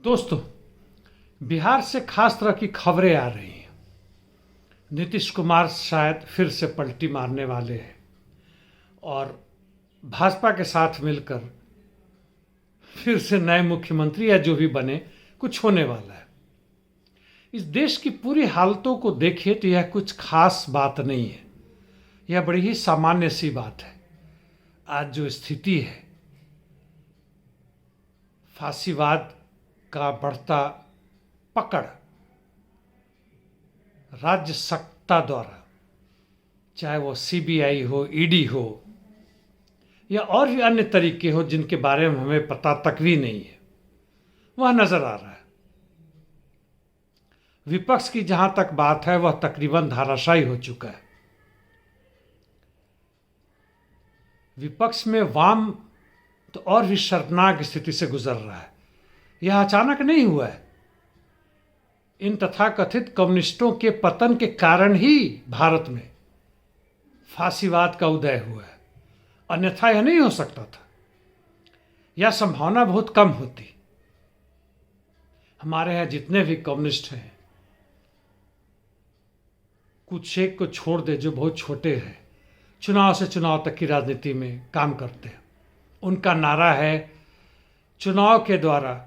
दोस्तों, बिहार से खास तरह की खबरें आ रही हैं। नीतीश कुमार शायद फिर से पलटी मारने वाले हैं और भाजपा के साथ मिलकर फिर से नए मुख्यमंत्री या जो भी बने कुछ होने वाला है। इस देश की पूरी हालतों को देखिए तो यह कुछ खास बात नहीं है, यह बड़ी ही सामान्य सी बात है। आज जो स्थिति है, फांसीवाद का बढ़ता पकड़ राज्य सत्ता द्वारा, चाहे वो सीबीआई हो, ईडी हो या और भी अन्य तरीके हो जिनके बारे में हमें पता तक भी नहीं है, वह नजर आ रहा है। विपक्ष की जहां तक बात है वह तकरीबन धाराशायी हो चुका है। विपक्ष में वाम तो और भी शर्मनाक स्थिति से गुजर रहा है। यह अचानक नहीं हुआ है। इन तथाकथित कम्युनिस्टों के पतन के कारण ही भारत में फांसीवाद का उदय हुआ है, अन्यथा यह नहीं हो सकता था। यह संभावना बहुत कम होती। हमारे यहाँ जितने भी कम्युनिस्ट हैं, कुछ एक को छोड़ दे जो बहुत छोटे हैं, चुनाव से चुनाव तक की राजनीति में काम करते हैं। उनका नारा है चुनाव के द्वारा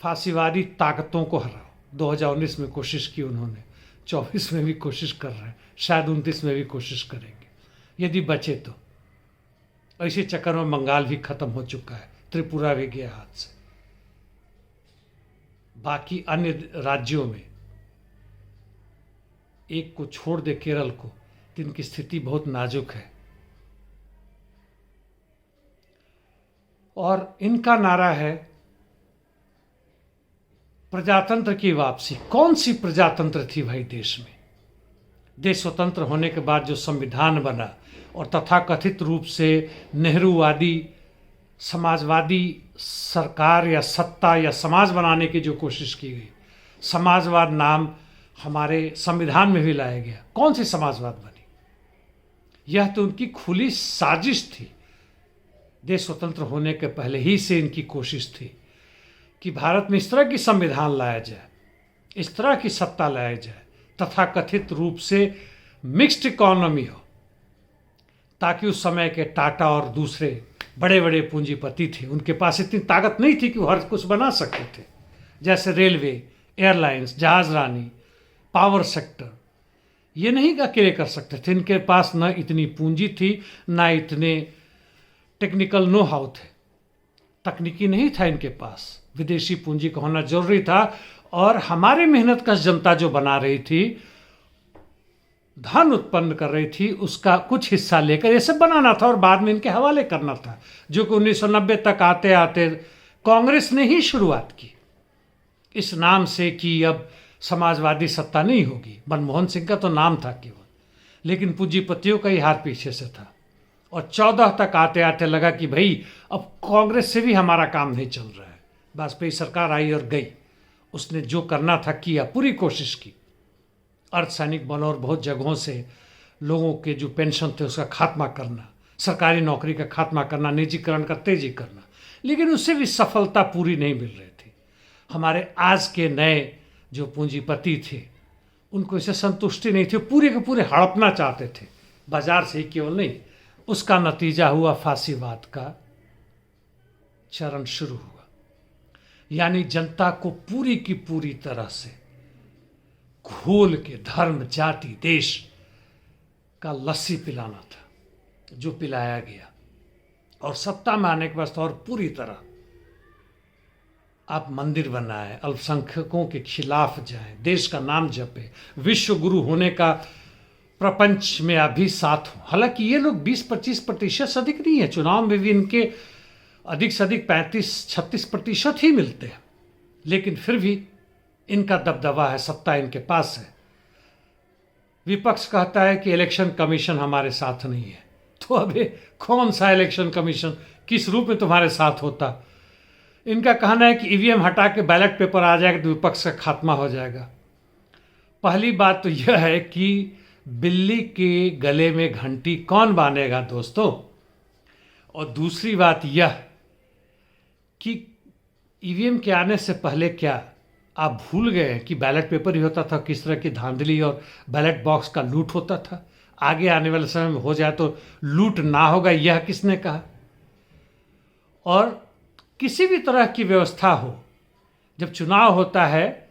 फांसीवादी ताकतों को हराओ। 2019 में कोशिश की उन्होंने, 24 में भी कोशिश कर रहे हैं, शायद 29 में भी कोशिश करेंगे यदि बचे तो। इसी चक्कर में बंगाल भी खत्म हो चुका है, त्रिपुरा भी गया हाथ से। बाकी अन्य राज्यों में एक को छोड़ दे, केरल को, जिनकी स्थिति बहुत नाजुक है। और इनका नारा है प्रजातंत्र की वापसी। कौन सी प्रजातंत्र थी भाई देश में? देश स्वतंत्र होने के बाद जो संविधान बना और तथाकथित रूप से नेहरूवादी समाजवादी सरकार या सत्ता या समाज बनाने की जो कोशिश की गई, समाजवाद नाम हमारे संविधान में भी लाया गया। कौन सी समाजवाद बनी? यह तो उनकी खुली साजिश थी। देश स्वतंत्र होने के पहले ही से इनकी कोशिश थी कि भारत में इस तरह की संविधान लाया जाए, इस तरह की सत्ता लाया जाए, तथाकथित रूप से मिक्स्ड इकोनॉमी हो, ताकि उस समय के टाटा और दूसरे बड़े बड़े पूंजीपति थे, उनके पास इतनी ताकत नहीं थी कि वो हर कुछ बना सकते थे। जैसे रेलवे, एयरलाइंस, जहाजरानी, पावर सेक्टर, ये नहीं अकेले कर सकते थे। इनके पास न इतनी पूंजी थी, न इतने टेक्निकल नो हाउ थे, तकनीकी नहीं था इनके पास। विदेशी पूंजी का होना जरूरी था। और हमारे मेहनत का जनता जो बना रही थी, धन उत्पन्न कर रही थी, उसका कुछ हिस्सा लेकर ये सब बनाना था और बाद में इनके हवाले करना था, जो कि 1990 तक आते आते कांग्रेस ने ही शुरुआत की इस नाम से कि अब समाजवादी सत्ता नहीं होगी। मनमोहन सिंह का तो नाम था केवल, लेकिन पूंजीपतियों का ही हाथ पीछे से था। और 14 तक आते आते लगा कि भाई अब कांग्रेस से भी हमारा काम नहीं चल रहा है। वाजपेयी सरकार आई और गई, उसने जो करना था किया, पूरी कोशिश की। अर्धसैनिक बल और बहुत जगहों से लोगों के जो पेंशन थे उसका खात्मा करना, सरकारी नौकरी का खात्मा करना, निजीकरण का तेजी करना, लेकिन उससे भी सफलता पूरी नहीं मिल रही थी। हमारे आज के नए जो पूंजीपति थे उनको इससे संतुष्टि नहीं थी, पूरे के पूरे हड़पना चाहते थे, बाजार से ही केवल नहीं। उसका नतीजा हुआ फांसीवाद का चरण शुरू हुआ। यानी जनता को पूरी की पूरी तरह से घोल के धर्म, जाति, देश का लस्सी पिलाना था, जो पिलाया गया। और सत्ता में आने के बाद और पूरी तरह आप मंदिर बनाए, अल्पसंख्यकों के खिलाफ जाए, देश का नाम जपे, विश्व गुरु होने का प्रपंच में अभी साथ हो। हालांकि ये लोग 20-25% से अधिक नहीं है, चुनाव में भी इनके अधिक से अधिक 35-36% ही मिलते हैं, लेकिन फिर भी इनका दबदबा है, सत्ता इनके पास है। विपक्ष कहता है कि इलेक्शन कमीशन हमारे साथ नहीं है। तो अबे कौन सा इलेक्शन कमीशन, किस रूप में तुम्हारे साथ होता? इनका कहना है कि ईवीएम हटा के बैलेट पेपर आ जाएगा तो विपक्ष का खात्मा हो जाएगा। पहली बात तो यह है कि बिल्ली के गले में घंटी कौन बांधेगा दोस्तों। और दूसरी बात यह कि ईवीएम के आने से पहले क्या आप भूल गए हैं कि बैलेट पेपर ही होता था, किस तरह की धांधली और बैलेट बॉक्स का लूट होता था? आगे आने वाले समय में हो जाए तो लूट ना होगा, यह किसने कहा? और किसी भी तरह की व्यवस्था हो, जब चुनाव होता है,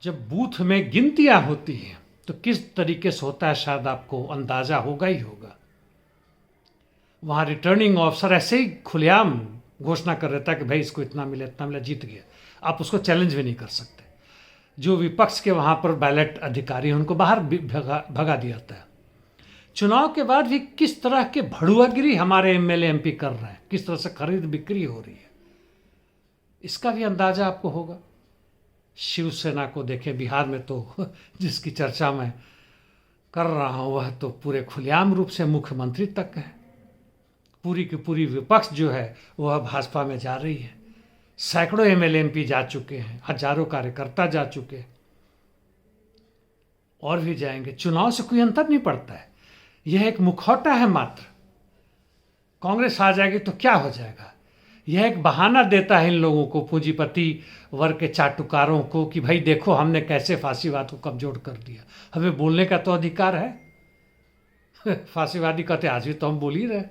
जब बूथ में गिनतियां होती हैं, तो किस तरीके से होता है शायद आपको अंदाजा होगा ही होगा। वहां रिटर्निंग ऑफिसर ऐसे ही खुलेआम घोषणा कर देता है कि भाई इसको इतना मिला, जीत गया। आप उसको चैलेंज भी नहीं कर सकते। जो विपक्ष के वहां पर बैलेट अधिकारी हैं उनको बाहर भगा दिया जाता है। चुनाव के बाद भी किस तरह के भड़ुआगिरी हमारे एमएलए एमपी कर रहे हैं, किस तरह से खरीद बिक्री हो रही है, इसका भी अंदाजा आपको होगा। शिवसेना को देखें, बिहार में तो जिसकी चर्चा मैं कर रहा हूं वह तो पूरे खुलेआम रूप से मुख्यमंत्री तक है। पूरी की पूरी विपक्ष जो है वह भाजपा में जा रही है। सैकड़ों एमएलए एमपी जा चुके हैं, हजारों कार्यकर्ता जा चुके हैं, और भी जाएंगे। चुनाव से कोई अंतर नहीं पड़ता है, यह एक मुखौटा है मात्र। कांग्रेस आ जाएगी तो क्या हो जाएगा? यह एक बहाना देता है इन लोगों को, पूंजीपति वर्ग के चाटुकारों को, कि भाई देखो हमने कैसे फांसीवाद को कमजोर कर दिया। हमें बोलने का तो अधिकार है। फांसीवादी कहते आज भी तो हम बोल ही रहे,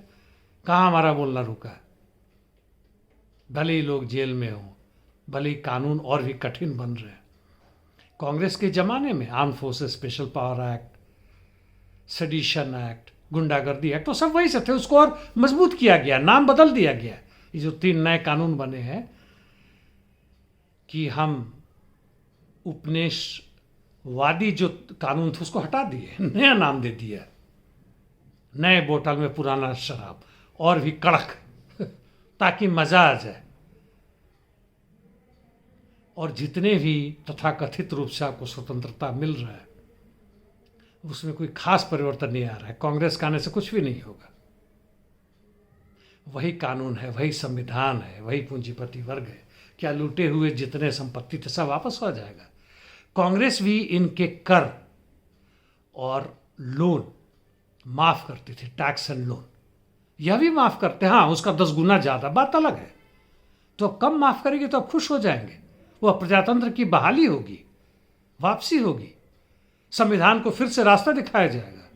कहाँ हमारा बोलना रुका है? भले ही लोग जेल में हों, भले ही कानून और भी कठिन बन रहे हैं। कांग्रेस के ज़माने में arm forces special power act, sedition act, गुंडागर्दी एक्ट, तो सब वही से थे। उसको और मजबूत किया गया, नाम बदल दिया गया। ये जो 3 नए कानून बने हैं कि हम उपनिवेशवादी जो कानून थे उसको हटा दिए, नया नाम दे दिया, नए बोतल में पुराना शराब, और भी कड़क, ताकि मजा आ जाए। और जितने भी तथाकथित रूप से आपको स्वतंत्रता मिल रहा है उसमें कोई खास परिवर्तन नहीं आ रहा है। कांग्रेस के आने से कुछ भी नहीं होगा। वही कानून है, वही संविधान है, वही पूंजीपति वर्ग है। क्या लूटे हुए जितने संपत्ति थे सब वापस हो जाएगा? कांग्रेस भी इनके कर और लोन माफ करती थी, टैक्स एंड लोन। यह भी माफ करते, हाँ उसका 10 गुना ज्यादा, बात अलग है। तो अब कम माफ करेंगे तो अब खुश हो जाएंगे। वह प्रजातंत्र की बहाली होगी, वापसी होगी, संविधान को फिर से रास्ता दिखाया जाएगा।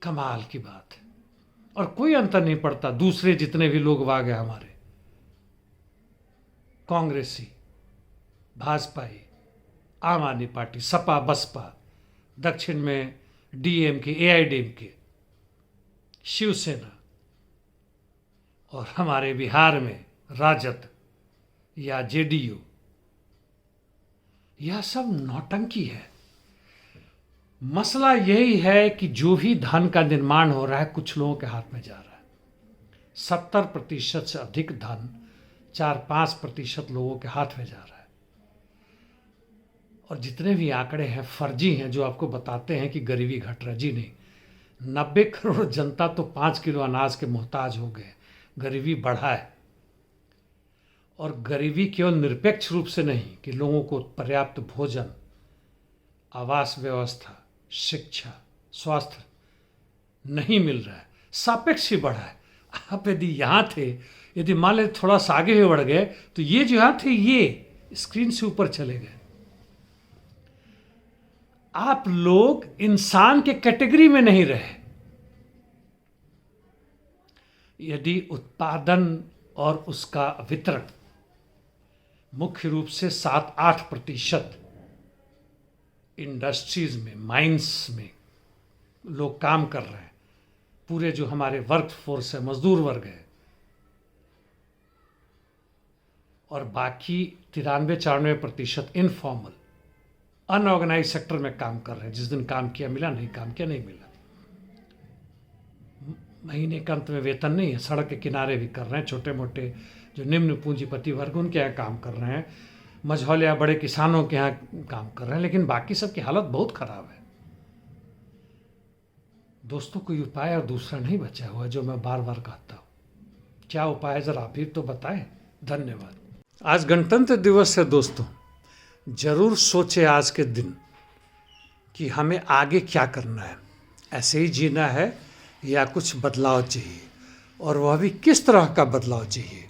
कमाल की बात है। और कोई अंतर नहीं पड़ता, दूसरे जितने भी लोग वाग हैं हमारे, कांग्रेसी, भाजपाई, आम आदमी पार्टी, सपा बसपा, दक्षिण में डीएमके, एआईडीएमके, शिवसेना, और हमारे बिहार में राजद या जेडीयू, यह सब नौटंकी है। मसला यही है कि जो भी धन का निर्माण हो रहा है कुछ लोगों के हाथ में जा रहा है। 70% से अधिक धन 4-5% लोगों के हाथ में जा रहा है। और जितने भी आंकड़े हैं फर्जी हैं, जो आपको बताते हैं कि गरीबी घट रहा, जी नहीं। 90 करोड़ जनता तो 5 किलो अनाज के मोहताज हो गए, गरीबी बढ़ा है। और गरीबी केवल निरपेक्ष रूप से नहीं कि लोगों को पर्याप्त भोजन, आवास व्यवस्था, शिक्षा, स्वास्थ्य नहीं मिल रहा है, सापेक्ष ही बढ़ा है। आप यदि यहाँ थे, यदि मान लें थोड़ा सा आगे भी बढ़ गए, तो ये जो यहाँ थे ये स्क्रीन से ऊपर चले गए। आप लोग इंसान के कैटेगरी में नहीं रहे। यदि उत्पादन और उसका वितरण मुख्य रूप से 7-8% इंडस्ट्रीज में, माइंस में लोग काम कर रहे हैं, पूरे जो हमारे वर्क फोर्स है, मजदूर वर्ग है, और बाकी 93-94% इनफॉर्मल, अनऑर्गेनाइज सेक्टर में काम कर रहे हैं। जिस दिन काम किया मिला, नहीं काम किया नहीं मिला, महीने के अंत में वेतन नहीं है, सड़क के किनारे भी कर रहे हैं। छोटे मोटे जो निम्न पूंजीपति वर्ग उनके यहाँ काम कर रहे हैं, मझौले या बड़े किसानों के यहाँ काम कर रहे हैं, लेकिन बाकी सबकी हालत बहुत खराब है। दोस्तों कोई उपाय और दूसरा नहीं बचा हुआ जो मैं बार बार कहता हूँ। क्या उपाय है जरा आप ही तो बताएं। धन्यवाद। आज गणतंत्र दिवस है दोस्तों, जरूर सोचे आज के दिन कि हमें आगे क्या करना है, ऐसे ही जीना है या कुछ बदलाव चाहिए। और वह भी किस तरह का बदलाव चाहिए।